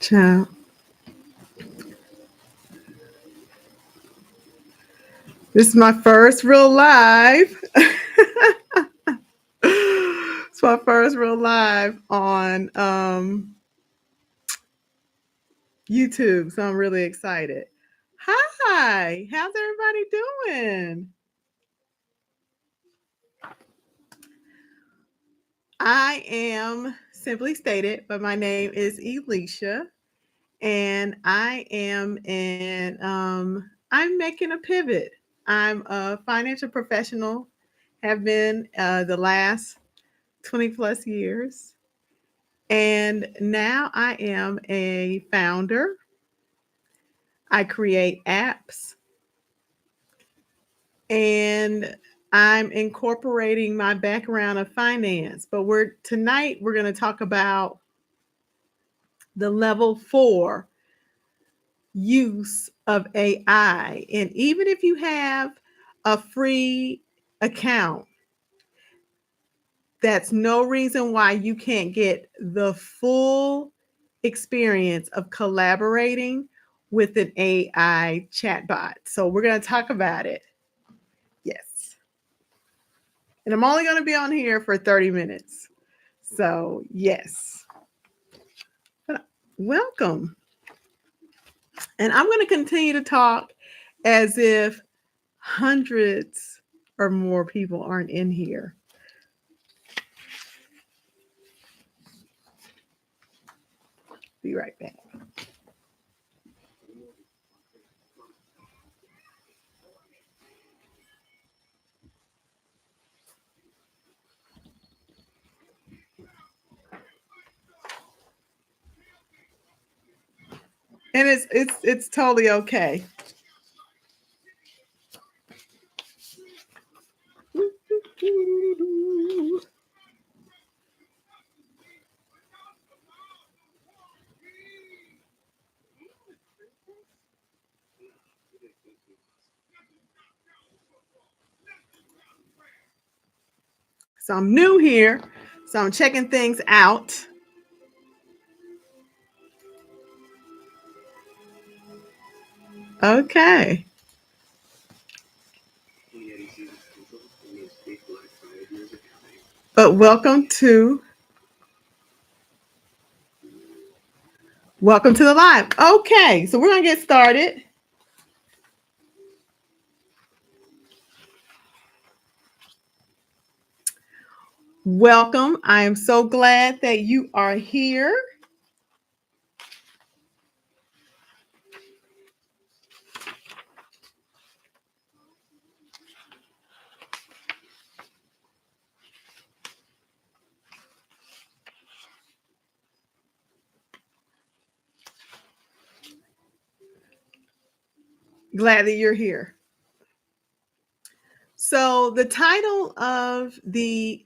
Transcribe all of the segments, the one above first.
Ciao. This is my first real live. It's my first real live on YouTube, so I'm really excited. Hi, how's everybody doing? I am simply stated, but my name is Elisha, and I'm making a pivot. I'm a financial professional, have been the last 20 plus years. And now I am a founder. I create apps and I'm incorporating my background of finance. But we're going to talk about the level 4 use of AI. And even if you have a free account, that's no reason why you can't get the full experience of collaborating with an AI chatbot. So we're going to talk about it. Yes. And I'm only going to be on here for 30 minutes. So, yes. But welcome. And I'm going to continue to talk as if hundreds or more people aren't in here. Be right back. And it's totally okay. So I'm new here, so I'm checking things out. Okay. But welcome to the live. Okay, so we're gonna get started. Welcome. I am so glad that you are here. Glad that you're here. So the title of the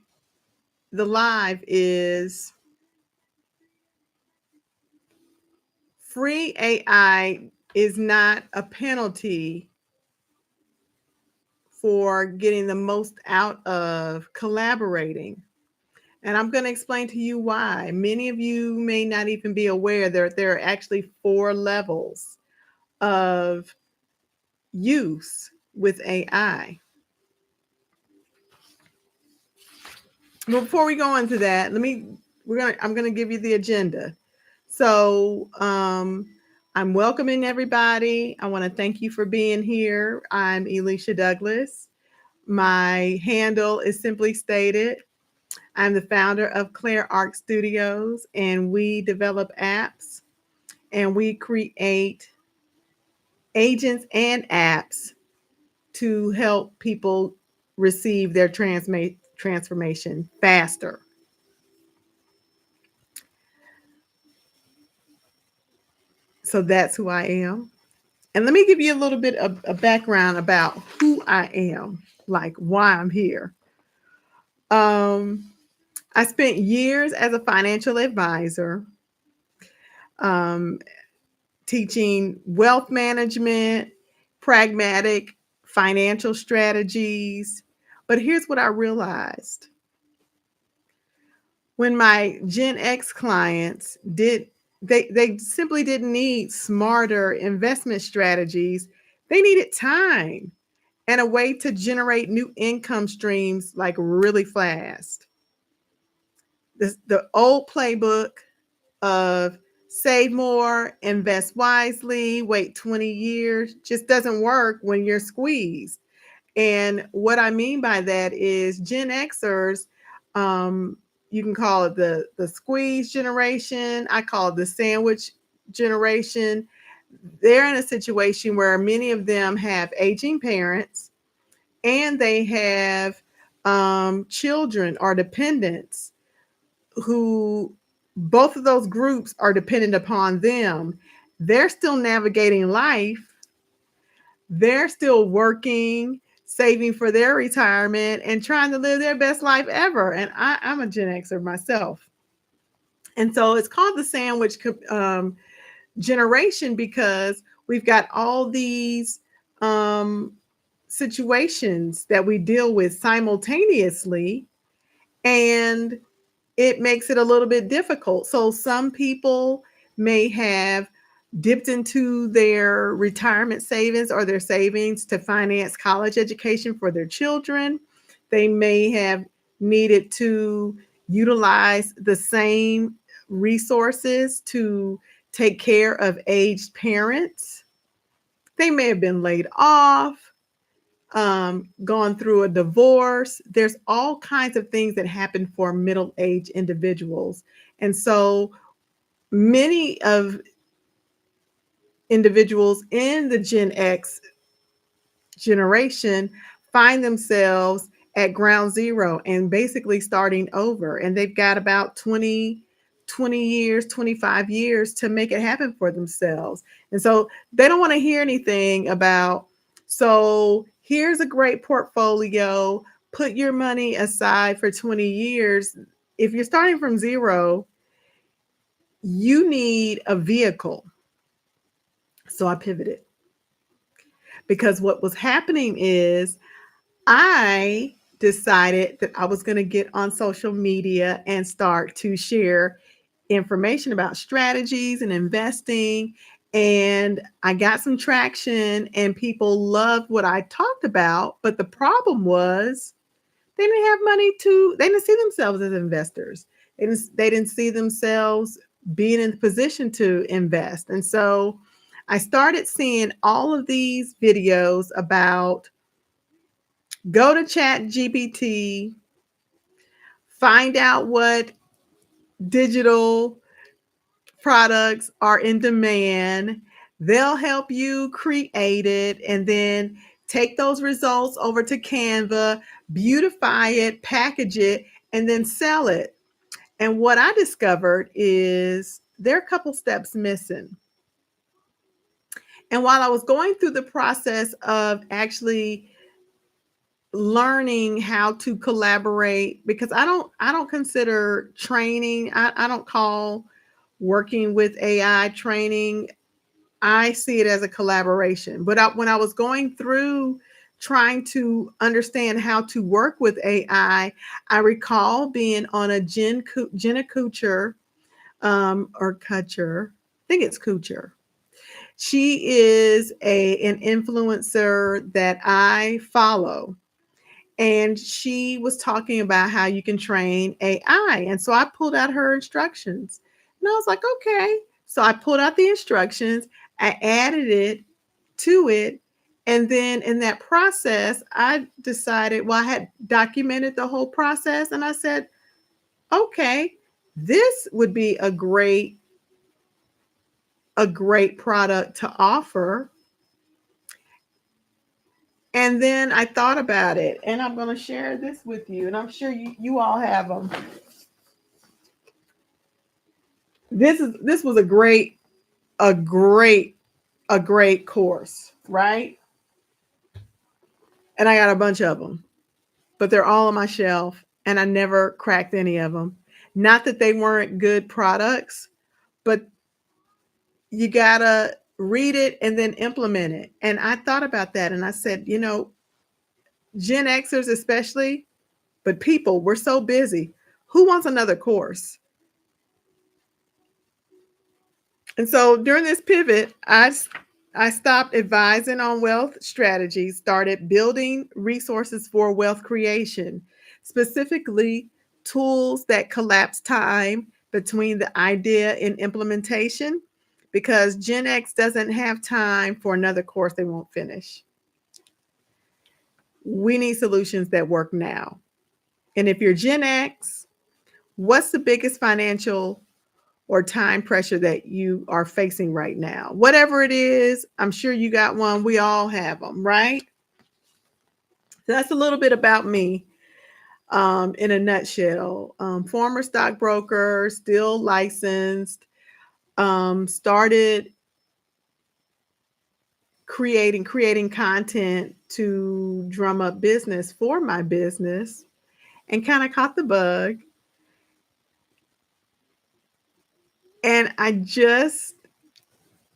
live is Free AI is not a penalty for getting the most out of collaborating. And I'm going to explain to you why. Many of you may not even be aware that there are actually 4 levels of use with AI. But before we go into that, I'm going to give you the agenda. So I'm welcoming everybody. I want to thank you for being here. I'm Elisha Douglas. My handle is simply stated. I'm the founder of Claire Arc Studios, and we develop apps and we create agents and apps to help people receive their transformation faster. So that's who I am. And let me give you a little bit of a background about who I am, like why I'm here. I spent years as a financial advisor, teaching wealth management, pragmatic financial strategies. But here's what I realized. When my Gen X clients did They simply didn't need smarter investment strategies. They needed time and a way to generate new income streams like really fast. The old playbook of save more, invest wisely, wait 20 years just doesn't work when you're squeezed. And what I mean by that is Gen Xers, um, you can call it the squeeze generation. I call it the sandwich generation. They're in a situation where many of them have aging parents and they have children or dependents who both of those groups are dependent upon them. They're still navigating life, they're still working, saving for their retirement, and trying to live their best life ever. And I'm a Gen Xer myself. And so it's called the sandwich generation because we've got all these um, situations that we deal with simultaneously. And it makes it a little bit difficult. So some people may have dipped into their retirement savings or their savings to finance college education for their children. They may have needed to utilize the same resources to take care of aged parents. They may have been laid off, gone through a divorce. There's all kinds of things that happen for middle-aged individuals. And so many of individuals in the Gen X generation find themselves at ground zero and basically starting over. And they've got about 20 years, 25 years to make it happen for themselves. And so they don't want to hear anything about, so here's a great portfolio, put your money aside for 20 years. If you're starting from zero, you need a vehicle. So I pivoted because what was happening is I decided that I was going to get on social media and start to share information about strategies and investing. And I got some traction and people loved what I talked about. But the problem was they didn't have money they didn't see themselves as investors. They didn't see themselves being in the position to invest. And so I started seeing all of these videos about go to ChatGPT, find out what digital products are in demand. They'll help you create it and then take those results over to Canva, beautify it, package it, and then sell it. And what I discovered is there are a couple steps missing. And while I was going through the process of actually learning how to collaborate, because I don't consider training, I don't call working with AI training. I see it as a collaboration. But when I was going through trying to understand how to work with I recall being on a Jenna Kutcher, or Kutcher, I think it's Kutcher. She is an influencer that I follow. And she was talking about how you can train AI. And so I pulled out her instructions. And I was like, okay. So I pulled out the instructions, I added it to it. And then in that process, I decided, well, I had documented the whole process. And I said, okay, this would be a great product to offer. And then I thought about it, and I'm going to share this with you, and I'm sure you all have them. This was a great a great course, right? And I got a bunch of them, but they're all on my shelf, and I never cracked any of them. Not that they weren't good products, but you gotta read it and then implement it. And I thought about that, and I said, Gen Xers especially, but people, we're so busy. Who wants another course? And so during this pivot, I stopped advising on wealth strategies, started building resources for wealth creation, specifically tools that collapse time between the idea and implementation, because Gen X doesn't have time for another course they won't finish. We need solutions that work now. And if you're Gen X, what's the biggest financial or time pressure that you are facing right now? Whatever it is, I'm sure you got one. We all have them, right? So that's a little bit about me in a nutshell. Former stockbroker, still licensed, started creating content to drum up business for my business and kind of caught the bug. And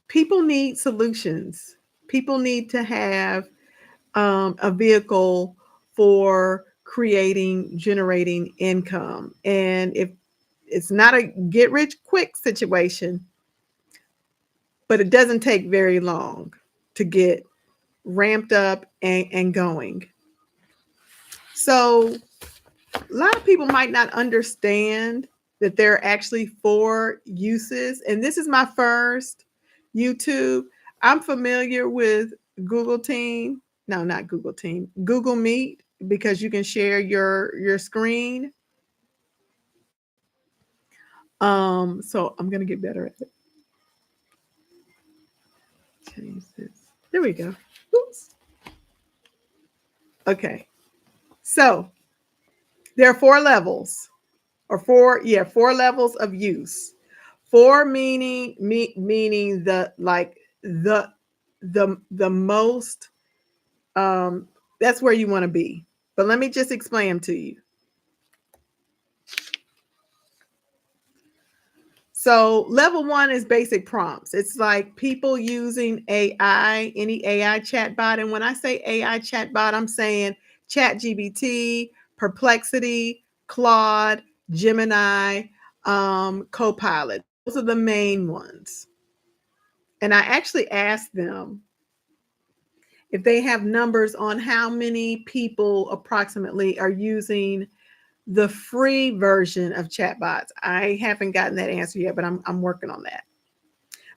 people need solutions. People need to have a vehicle for generating income. And if it's not a get rich quick situation, but it doesn't take very long to get ramped up and going. So a lot of people might not understand that there are actually 4 uses. And this is my first YouTube. I'm familiar with Google Team. No, not Google Team. Google Meet, because you can share your screen. So I'm gonna get better at it. Change this. There we go. Oops. Okay. So there are 4 levels, or 4 levels of use. 4 meaning the most, that's where you want to be. But let me just explain them to you. So level 1 is basic prompts. It's like people using AI, any AI chatbot. And when I say AI chatbot, I'm saying ChatGPT, Perplexity, Claude, Gemini, Copilot. Those are the main ones. And I actually asked them if they have numbers on how many people approximately are using the free version of chatbots. I haven't gotten that answer yet, but I'm working on that.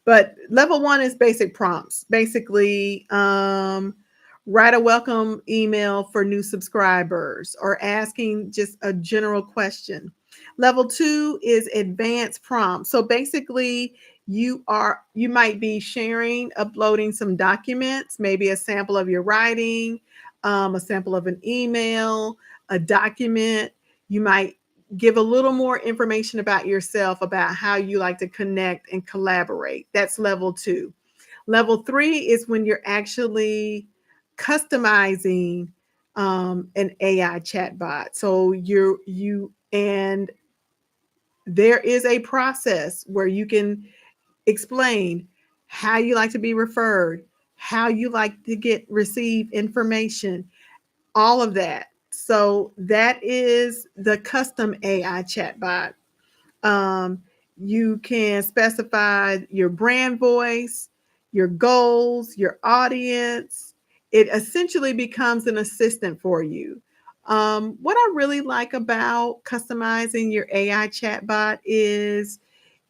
But level 1 is basic prompts. Basically, write a welcome email for new subscribers or asking just a general question. Level 2 is advanced prompts. So basically, you might be uploading some documents, maybe a sample of your writing, a sample of an email, a document. You might give a little more information about yourself, about how you like to connect and collaborate. That's level 2. Level 3 is when you're actually customizing an AI chatbot. So and there is a process where you can explain how you like to be referred, how you like to receive information, all of that. So that is the custom AI chatbot. You can specify your brand voice, your goals, your audience. It essentially becomes an assistant for you. What I really like about customizing your AI chatbot is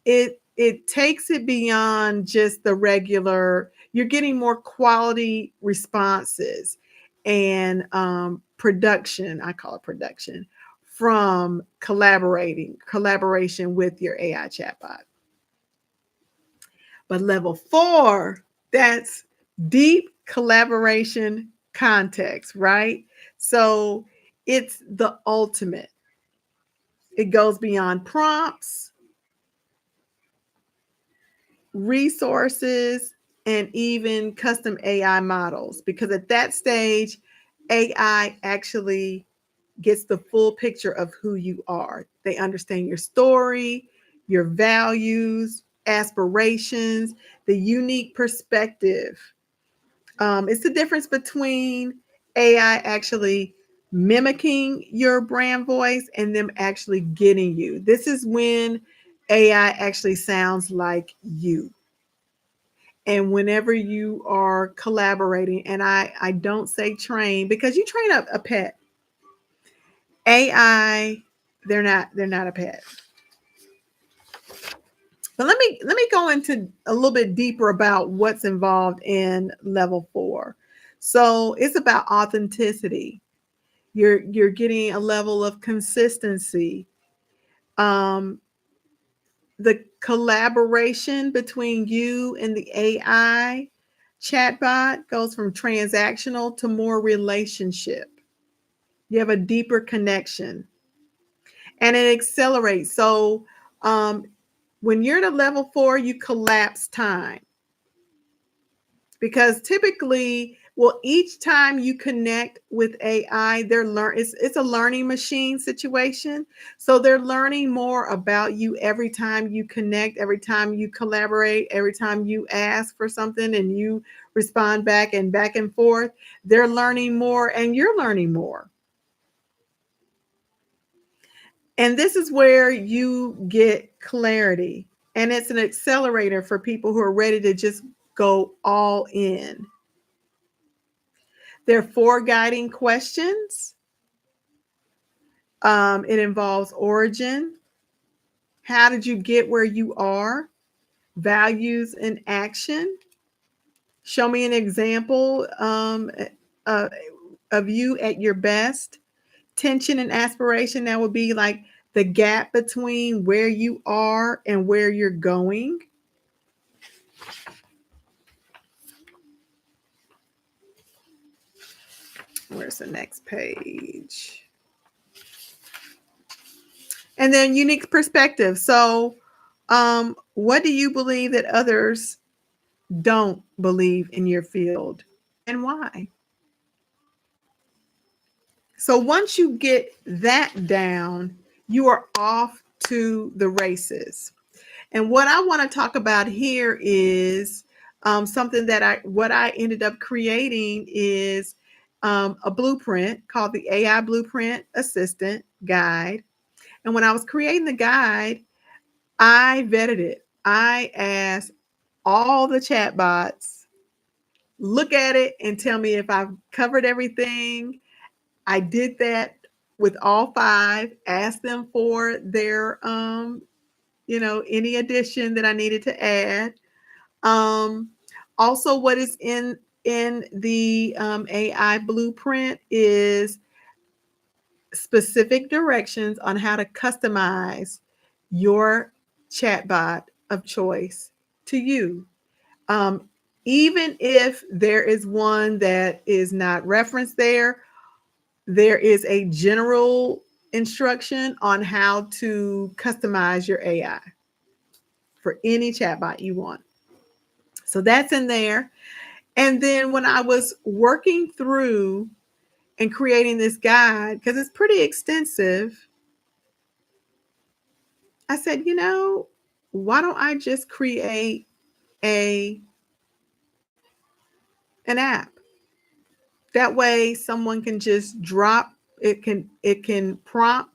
it takes it beyond just the regular. You're getting more quality responses and production. I call it production from collaboration with your AI chatbot. But level 4, that's deep collaboration context, right? So it's the ultimate. It goes beyond prompts, resources, and even custom AI models, because at that stage, AI actually gets the full picture of who you are. They understand your story, your values, aspirations, the unique perspective. It's the difference between AI actually mimicking your brand voice and them actually getting you. This is when AI actually sounds like you. And whenever you are collaborating, and I don't say train, because you train up a pet. AI, they're not a pet. But let me go into a little bit deeper about what's involved in level 4. So it's about authenticity. You're getting a level of consistency. Um, the collaboration between you and the AI chatbot goes from transactional to more relationship. You have a deeper connection, and it accelerates. So um, when you're at a level 4, you collapse time, because typically, well, each time you connect with AI, it's a learning machine situation. So they're learning more about you every time you connect, every time you collaborate, every time you ask for something and you respond back and forth. They're learning more and you're learning more. And this is where you get clarity. And it's an accelerator for people who are ready to just go all in. There are 4 guiding questions. It involves origin. How did you get where you are? Values and action. Show me an example uh, of you at your best. Tension and aspiration. That would be like the gap between where you are and where you're going. Where's the next page? And then unique perspective. So, what do you believe that others don't believe in your field, and why? So once you get that down, you are off to the races. And what I want to talk about here is something that I ended up creating is a blueprint called the AI Blueprint Assistant Guide. And when I was creating the guide, I vetted it. I asked all the chatbots, look at it and tell me if I've covered everything. I did that with all 5, asked them for their any addition that I needed to add. Um, Also, what is in the AI blueprint is specific directions on how to customize your chatbot of choice to you. Um, Even if there is one that is not referenced there, there is a general instruction on how to customize your AI for any chatbot you want. So that's in there. And then when I was working through and creating this guide, because it's pretty extensive, I said, why don't I just create a an app? That way someone can just drop it can prompt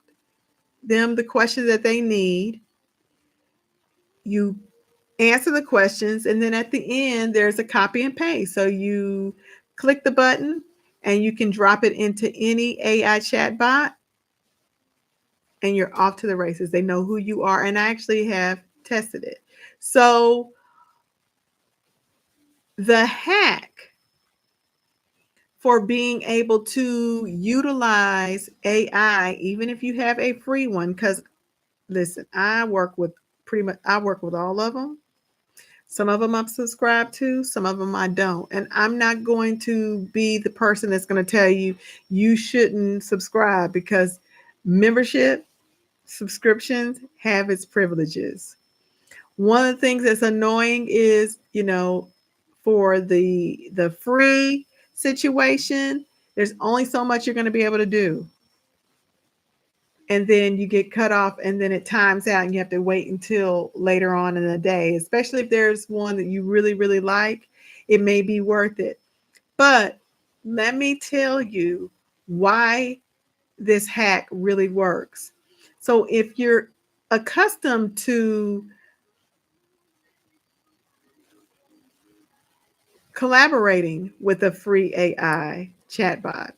them the questions that they need. You answer the questions, and then at the end there's a copy and paste. So you click the button and you can drop it into any AI chatbot and you're off to the races. They know who you are, and I actually have tested it. So the hack for being able to utilize AI, even if you have a free one, because listen, I work with all of them. Some of them I'm subscribed to, some of them I don't. And I'm not going to be the person that's going to tell you you shouldn't subscribe, because membership subscriptions have its privileges. One of the things that's annoying is, for the free situation, there's only so much you're going to be able to do. And then you get cut off, and then it times out and you have to wait until later on in the day, especially if there's one that you really, really like. It may be worth it. But let me tell you why this hack really works. So if you're accustomed to Collaborating with a free AI chatbot.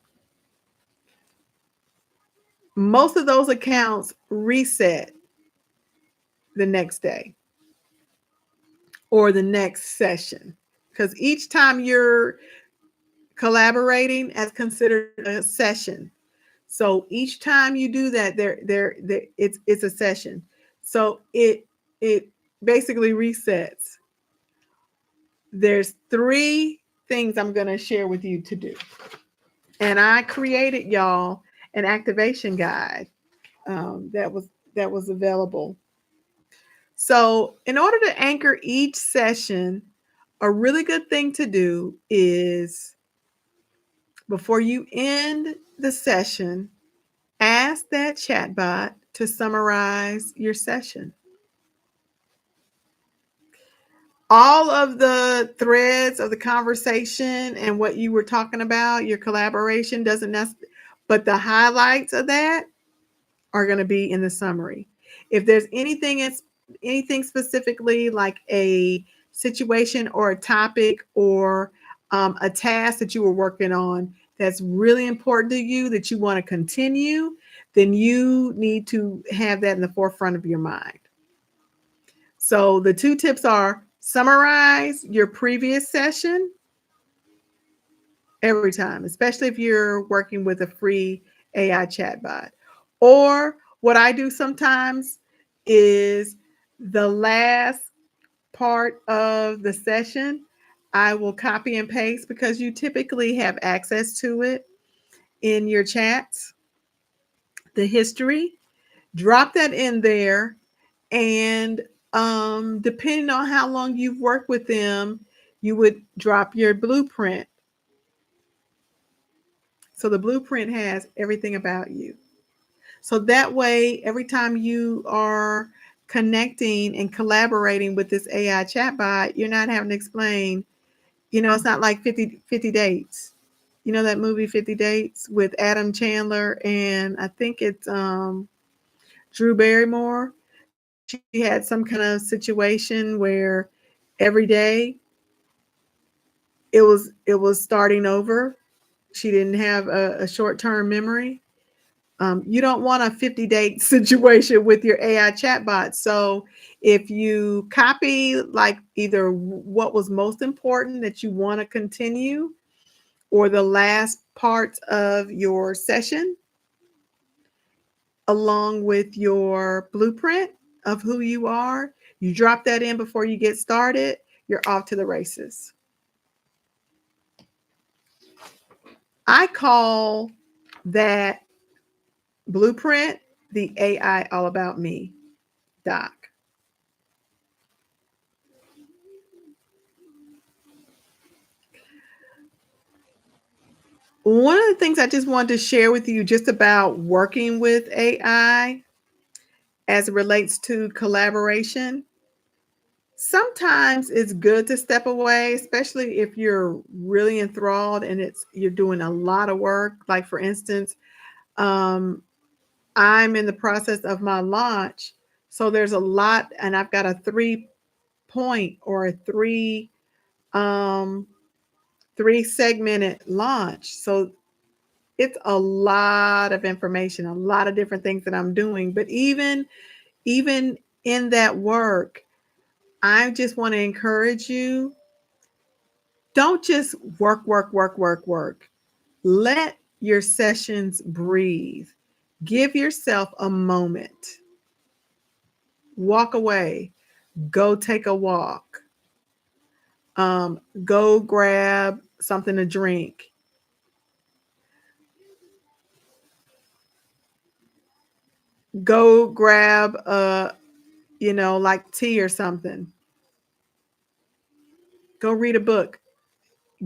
Most of those accounts reset the next day or the next session because each time you're collaborating as considered a session. So each time you do that, it's a session. So it basically resets. There's three things I'm going to share with you to do, and I created y'all an activation guide that was available. So in order to anchor each session, a really good thing to do is before you end the session, ask that chatbot to summarize your session. All of the threads of the conversation and what you were talking about, your collaboration doesn't necessarily, but the highlights of that are going to be in the summary. If there's anything specifically like a situation or a topic or a task that you were working on that's really important to you that you want to continue, then you need to have that in the forefront of your mind. So the two tips are summarize your previous session every time, especially if you're working with a free AI chatbot. Or what I do sometimes is the last part of the session, I will copy and paste because you typically have access to it in your chats, the history, drop that in there. And depending on how long you've worked with them, you would drop your blueprint. So the blueprint has everything about you. So that way, every time you are connecting and collaborating with this AI chatbot, you're not having to explain, it's not like 50 dates. You know that movie 50 Dates with Adam Chandler and I think it's Drew Barrymore. She had some kind of situation where every day it was starting over. She didn't have a short-term memory. You don't want a 50-date situation with your AI chatbot. So if you copy like either what was most important that you want to continue or the last parts of your session along with your blueprint of who you are, you drop that in before you get started, you're off to the races. I call that blueprint the AI All About Me doc. One of the things I just wanted to share with you just about working with AI as it relates to collaboration. Sometimes it's good to step away, especially if you're really enthralled and you're doing a lot of work. Like for instance, um, I'm in the process of my launch, so there's a lot, and I've got a 3 point or a um, three segmented launch. So it's a lot of information, a lot of different things that I'm doing. But even in that work, I just want to encourage you, don't just work, work, work, work, work. Let your sessions breathe. Give yourself a moment. Walk away. Go take a walk. Go grab something to drink. Go grab like tea or something. Go read a book.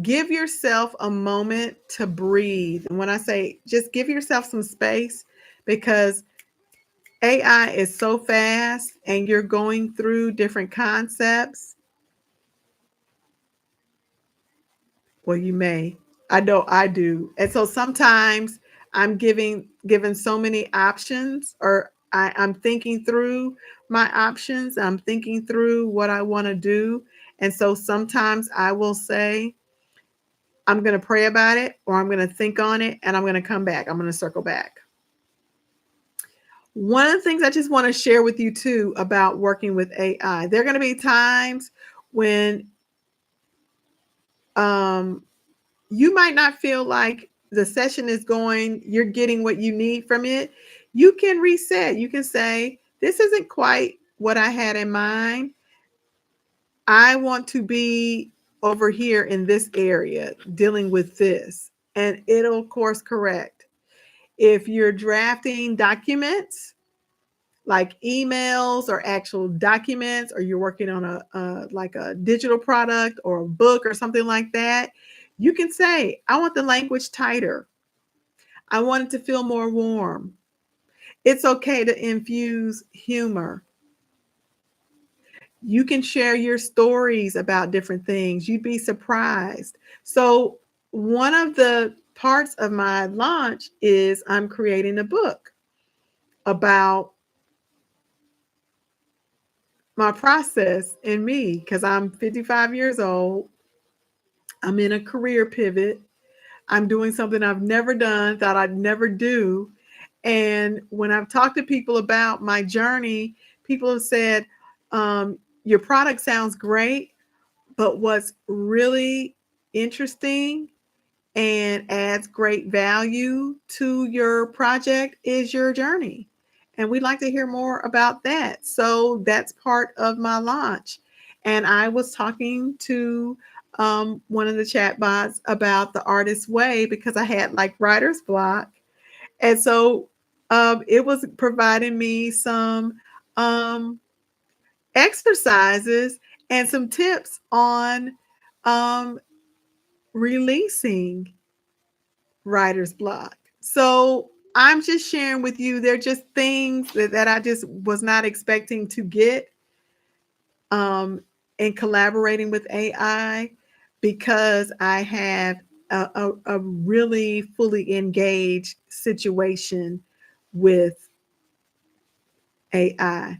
Give yourself a moment to breathe. And when I say just give yourself some space, because AI is so fast and you're going through different concepts. Well, you may. I know I do. And so sometimes I'm given so many options, or I'm thinking through my options. I'm thinking through what I want to do. And so sometimes I will say, I'm going to pray about it, or I'm going to think on it, and I'm going to come back. I'm going to circle back. One of the things I just want to share with you too about working with AI, there are going to be times when you might not feel like the session is going, you're getting what you need from it. You can reset. You can say, this isn't quite what I had in mind. I want to be over here in this area dealing with this. And it'll course correct. If you're drafting documents, like emails or actual documents, or you're working on like a digital product or a book or something like that, you can say, I want the language tighter. I want it to feel more warm. It's okay to infuse humor. You can share your stories about different things. You'd be surprised. So one of the parts of my launch is I'm creating a book about my process and me, because I'm 55 years old. I'm in a career pivot. I'm doing something I've never done, thought I'd never do. And when I've talked to people about my journey, people have said, your product sounds great, but what's really interesting and adds great value to your project is your journey. And we'd like to hear more about that. So that's part of my launch. And I was talking to one of the chatbots about the artist's way, because I had like writer's block. And so it was providing me some exercises and some tips on um, releasing writer's block. So I'm just sharing with you, they're just things that I just was not expecting to get in collaborating with AI, because I have a really fully engaged situation with AI.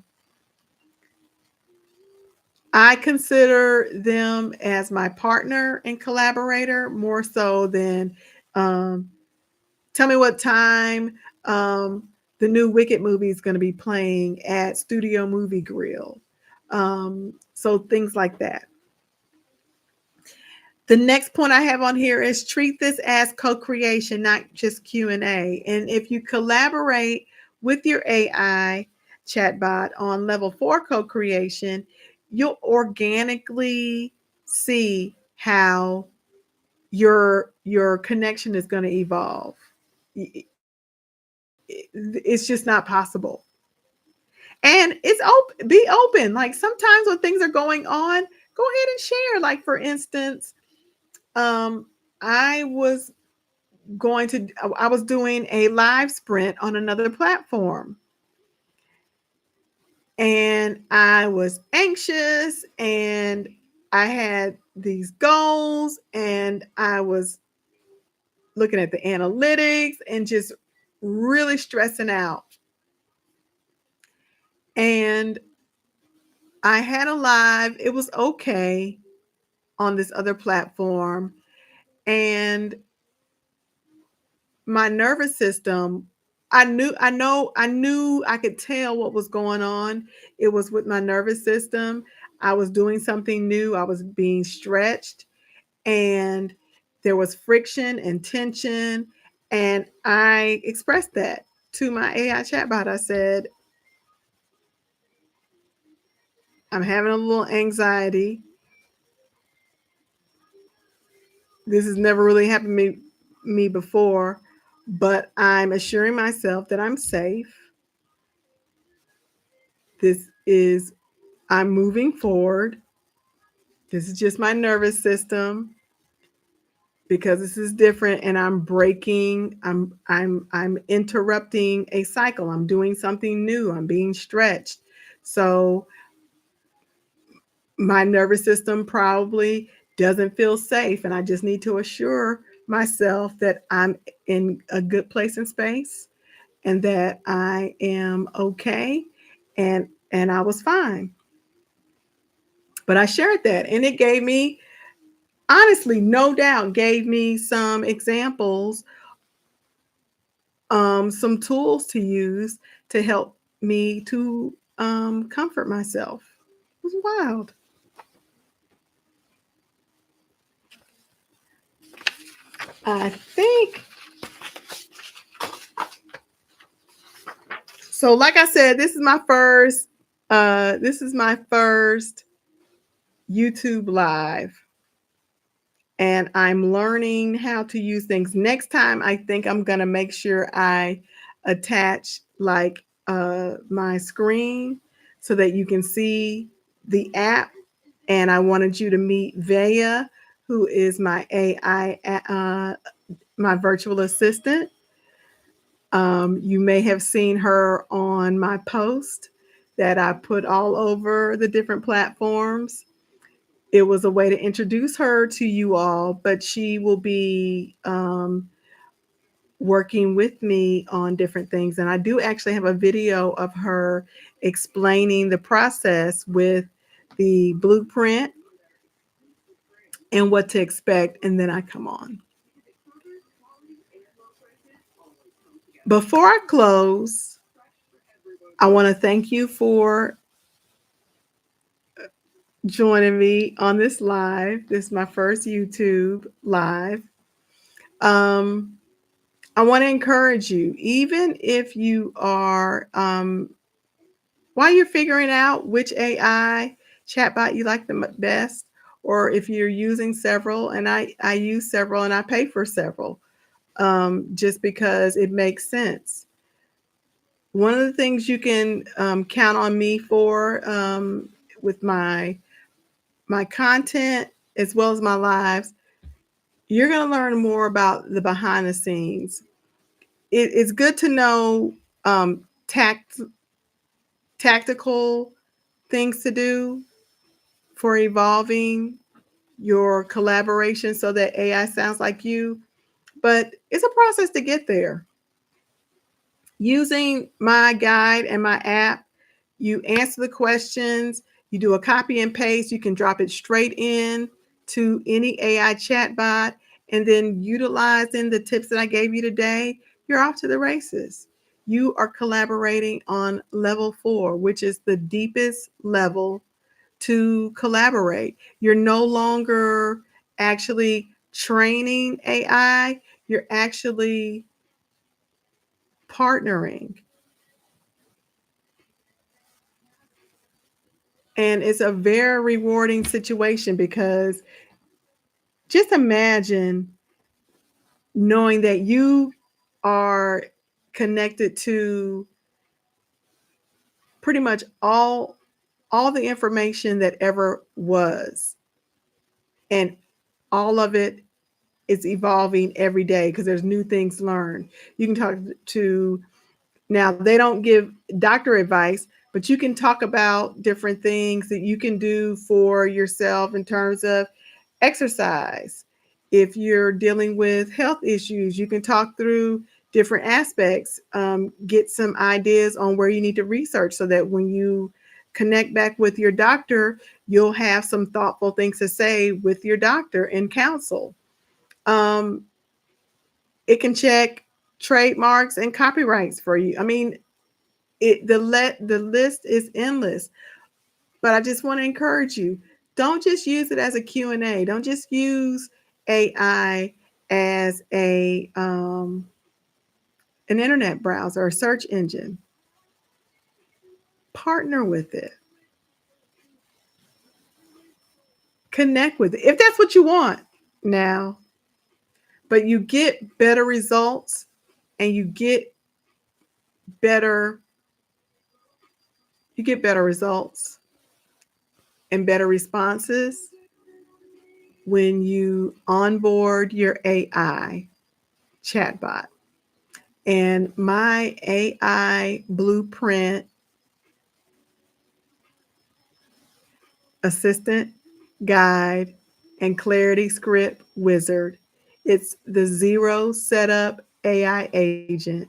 I consider them as my partner and collaborator more so than tell me what time the new Wicked movie is going to be playing at Studio Movie Grill. So things like that. The next point I have on here is treat this as co-creation, not just Q&A. And if you collaborate with your AI chatbot on level 4 co-creation, you'll organically see how your connection is going to evolve. It's just not possible. And it's open, be open. Like sometimes when things are going on, go ahead and share. Like for instance, I was doing a live sprint on another platform. And I was anxious and I had these goals and I was looking at the analytics and just really stressing out. And I had a live, it was okay on this other platform. And my nervous system, I knew I could tell what was going on. It was with my nervous system. I was doing something new. I was being stretched and there was friction and tension. And I expressed that to my AI chatbot. I said, I'm having a little anxiety. This has never really happened to me before, but I'm assuring myself that I'm safe. I'm moving forward. This is just my nervous system because this is different and I'm interrupting a cycle. I'm doing something new. I'm being stretched. So my nervous system probably doesn't feel safe, and I just need to assure myself that I'm in a good place and space and that I am okay, and I was fine. But I shared that and it gave me honestly, no doubt gave me some examples, some tools to use to help me to comfort myself. It was wild. I think so. Like I said, this is my first. This is my first YouTube live, and I'm learning how to use things. Next time, I think I'm gonna make sure I attach like my screen so that you can see the app. And I wanted you to meet Vaya, who is my AI, my virtual assistant. You may have seen her on my post that I put all over the different platforms. It was a way to introduce her to you all, but she will be working with me on different things. And I do actually have a video of her explaining the process with the blueprint and what to expect. And then I come on. Before I close, I want to thank you for joining me on this live. This is my first YouTube live. Um, I want to encourage you, even if you are, while you're figuring out which AI chatbot you like the best, or if you're using several, and I use several and I pay for several just because it makes sense. One of the things you can count on me for with my content as well as my lives, you're going to learn more about the behind the scenes. It's good to know tactical things to do for evolving your collaboration so that AI sounds like you, but it's a process to get there. Using my guide and my app, you answer the questions, you do a copy and paste, you can drop it straight in to any AI chatbot, and then utilizing the tips that I gave you today, you're off to the races. You are collaborating on level 4, which is the deepest level to collaborate. You're no longer actually training AI, you're actually partnering. And it's a very rewarding situation because just imagine knowing that you are connected to pretty much all the information that ever was, and all of it is evolving every day because there's new things learned. You can talk to, now they don't give doctor advice, but you can talk about different things that you can do for yourself in terms of exercise. If you're dealing with health issues, you can talk through different aspects, get some ideas on where you need to research so that when you connect back with your doctor, you'll have some thoughtful things to say with your doctor and counsel. Um, it can check trademarks and copyrights for you. I mean, the list is endless. But I just want to encourage you, don't just use it as a Q&A. Don't just use AI as an internet browser or search engine. Partner with it. Connect with it if that's what you want now. But you get better results and better you get better results and better responses when you onboard your AI chatbot. And my AI blueprint assistant, guide, and clarity script wizard, it's the zero setup AI agent,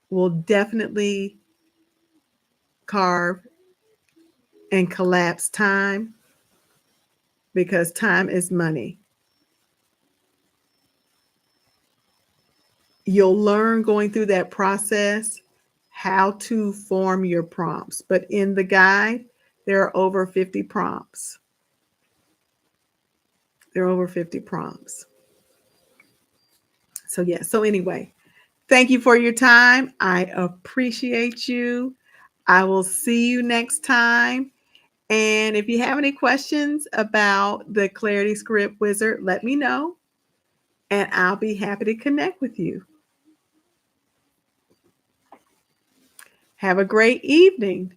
will definitely carve and collapse time, because time is money. You'll learn going through that process how to form your prompts. But in the guide, there are over 50 prompts. There are over 50 prompts. So, yeah. So, anyway, thank you for your time. I appreciate you. I will see you next time. And if you have any questions about the Clarity Script Wizard, let me know, and I'll be happy to connect with you. Have a great evening.